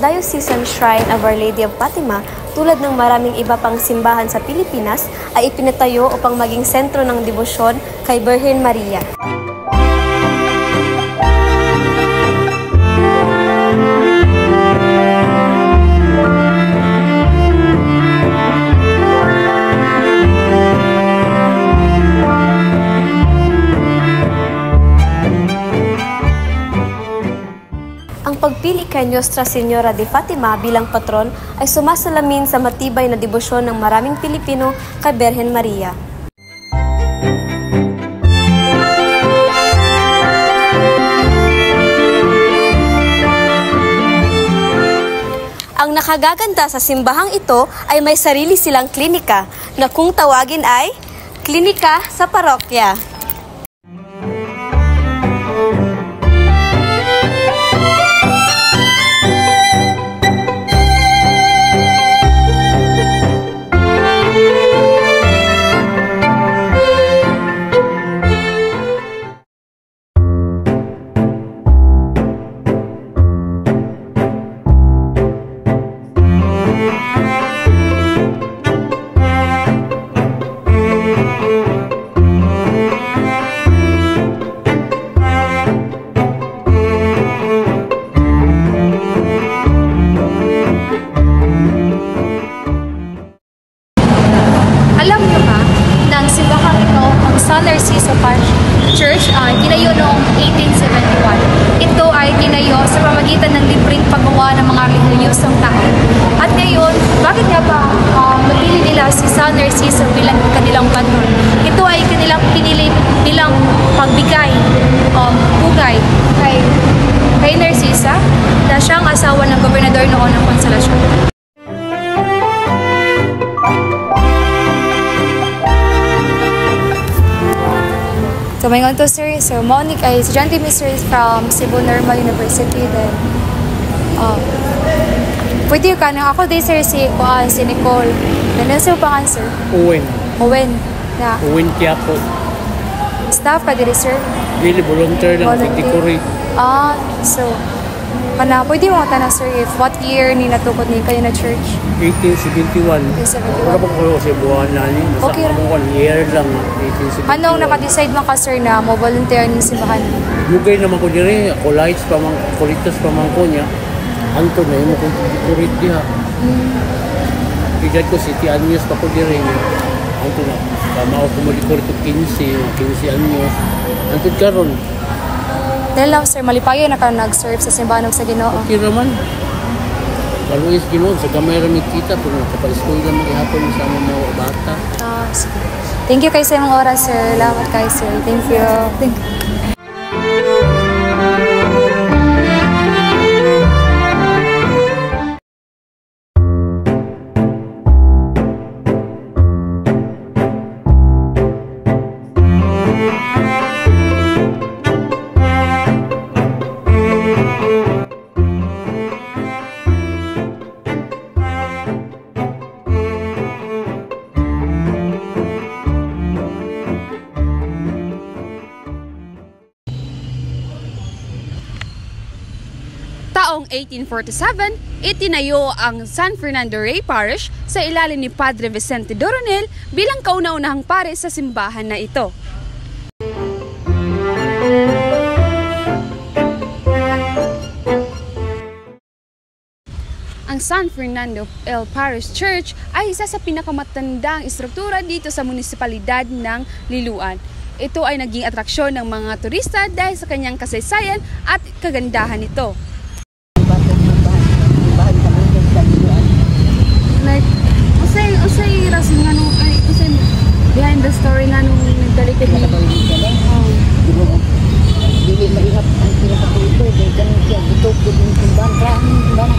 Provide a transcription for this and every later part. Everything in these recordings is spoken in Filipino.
Diocesan Shrine of Our Lady of Fatima, tulad ng maraming iba pang simbahan sa Pilipinas, ay ipinatayo upang maging sentro ng debosyon kay Birhen Maria. Ang pagpili kay Nuestra Señora de Fatima bilang patron ay sumasalamin sa matibay na debosyon ng maraming Pilipino kay Birhen Maria. Ang nakagaganda sa simbahang ito ay may sarili silang klinika na kung tawagin ay Klinika sa Parokya. San Narciso Church ay tinayo noong 1871. Ito ay tinayo sa pamamagitan ng libreng paggawa ng mga relihiyosyong tao. At ngayon, bakit nga ba napili nila si San Narciso bilang kanilang patron? Ito ay kanilang pinili bilang pagbigay pugay kay Narcisa na siyang asawa ng gobernador noon ng Consolacion. So, may to sir. So, Monique ay estudyante Mr. from Cebu Normal University. Then, pwede ka na ako din sir si Nicole. Then, ano sa'yo pangan sir? Owen. Na. Owen Tiapo. Staff ka din sir? Really, volunteer lang. Volunteer. So, pwede mo tanong sir if what year ni natukod ni kayo na church? 1871. Wala pa ko sa buwan na ni. Okay ra. 1 year lang. 1871. Anong naka-decide mo ka sir na mo volunteer ni simbahan? Lugay naman ko diri. Kulites pa man, kulitas pa man ko niya. Anton na yung kulit diha. Pigad ko City Anyos pa ko diri. Anton na. Tama ako kumulikor ito 15 anyos. Anton karon. Dahil lang sir, malipayo na ka nag-serve sa simbahan sa Ginoo. Okay naman. Kaluis Ginoo, sa kamay ramit kita, pero nakapag-school lang mag-ihapon sa mga bata. Sige. Thank you kayo sa imong oras sir. Salamat kayo sir. Thank you. 1847, itinayo ang San Fernando Rey Parish sa ilalim ni Padre Vicente Doronel bilang kauna-unahang pare sa simbahan na ito. Ang San Fernando Parish Church ay isa sa pinakamatandang istruktura dito sa munisipalidad ng Liloan. Ito ay naging atraksyon ng mga turista dahil sa kanyang kasaysayan at kagandahan nito. Like, usay rason nga nung, usay behind the story nga nung nagdalikod ni... Dili maihap ang pinakatuto, dahil ganun siya, gitog ko din simbahan, rahanin simbahan,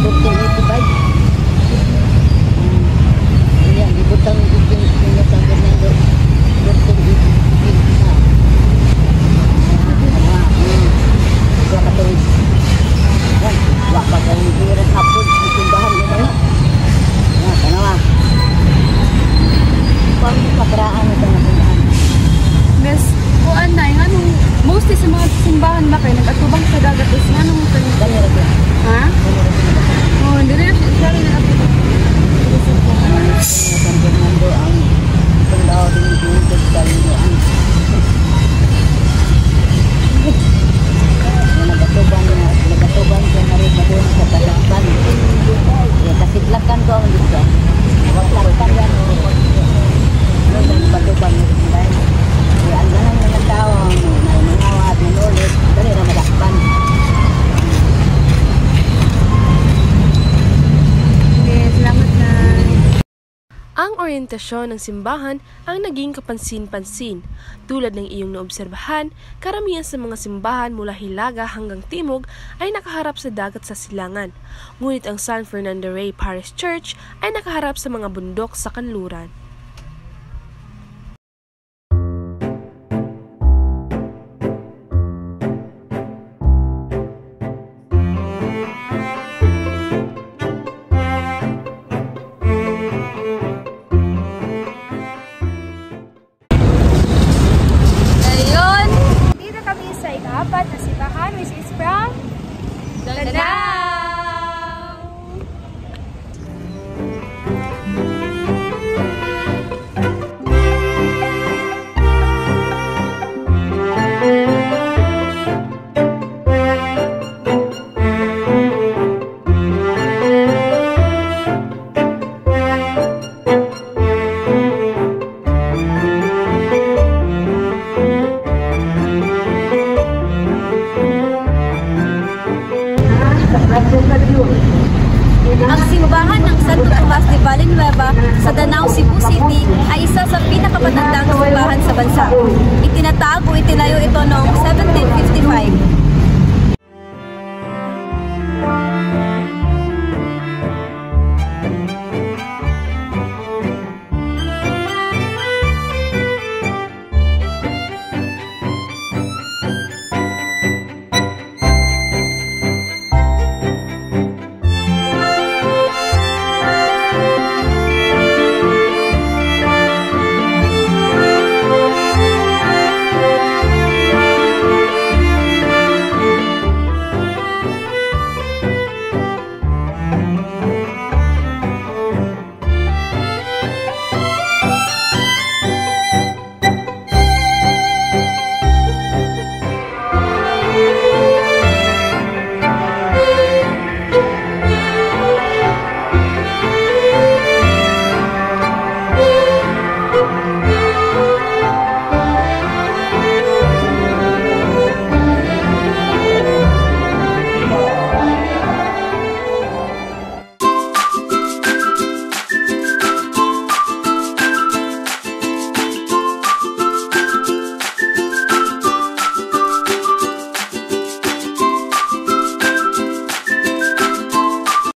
1485. Yan, ibutang din na San Fernando, 1485 na. Kaya katuwid. Yan, waka kayo hirap hapon, ang simbahan mo na. Yan, tanawa. Kung pakraan ito na simbahan. Miss, kuan na, nga nung mostly sa mga simbahan ba kayo, nag-atubang sa dagat, is nga nung Ganyan ito. ha? Oh, hindi rin siya rin nag-atubang. San Fernando ang tandao din yung Kalimuan. Nagatuban siya na rin doon sa Katakpan. Kasiglakan ko ang dito. Katakpan yan. Nagatuban mo rin dahil. Ang ganang mga tao na mangawa at manulit, dali na madakpan. Salamat na. Ang oryentasyon ng simbahan ang naging kapansin-pansin. Tulad ng iyong naobserbahan, karamihan sa mga simbahan mula Hilaga hanggang Timog ay nakaharap sa dagat sa silangan. Ngunit ang San Fernando Rey Parish Church ay nakaharap sa mga bundok sa kanluran. Apat na simbahan, which is from Danao. Ang simbahan ng Santo Tomas de Villanueva sa Danao, Cebu City ay isa sa pinakamatandang simbahan sa bansa. Itinatag o itinayo ito noong 1755.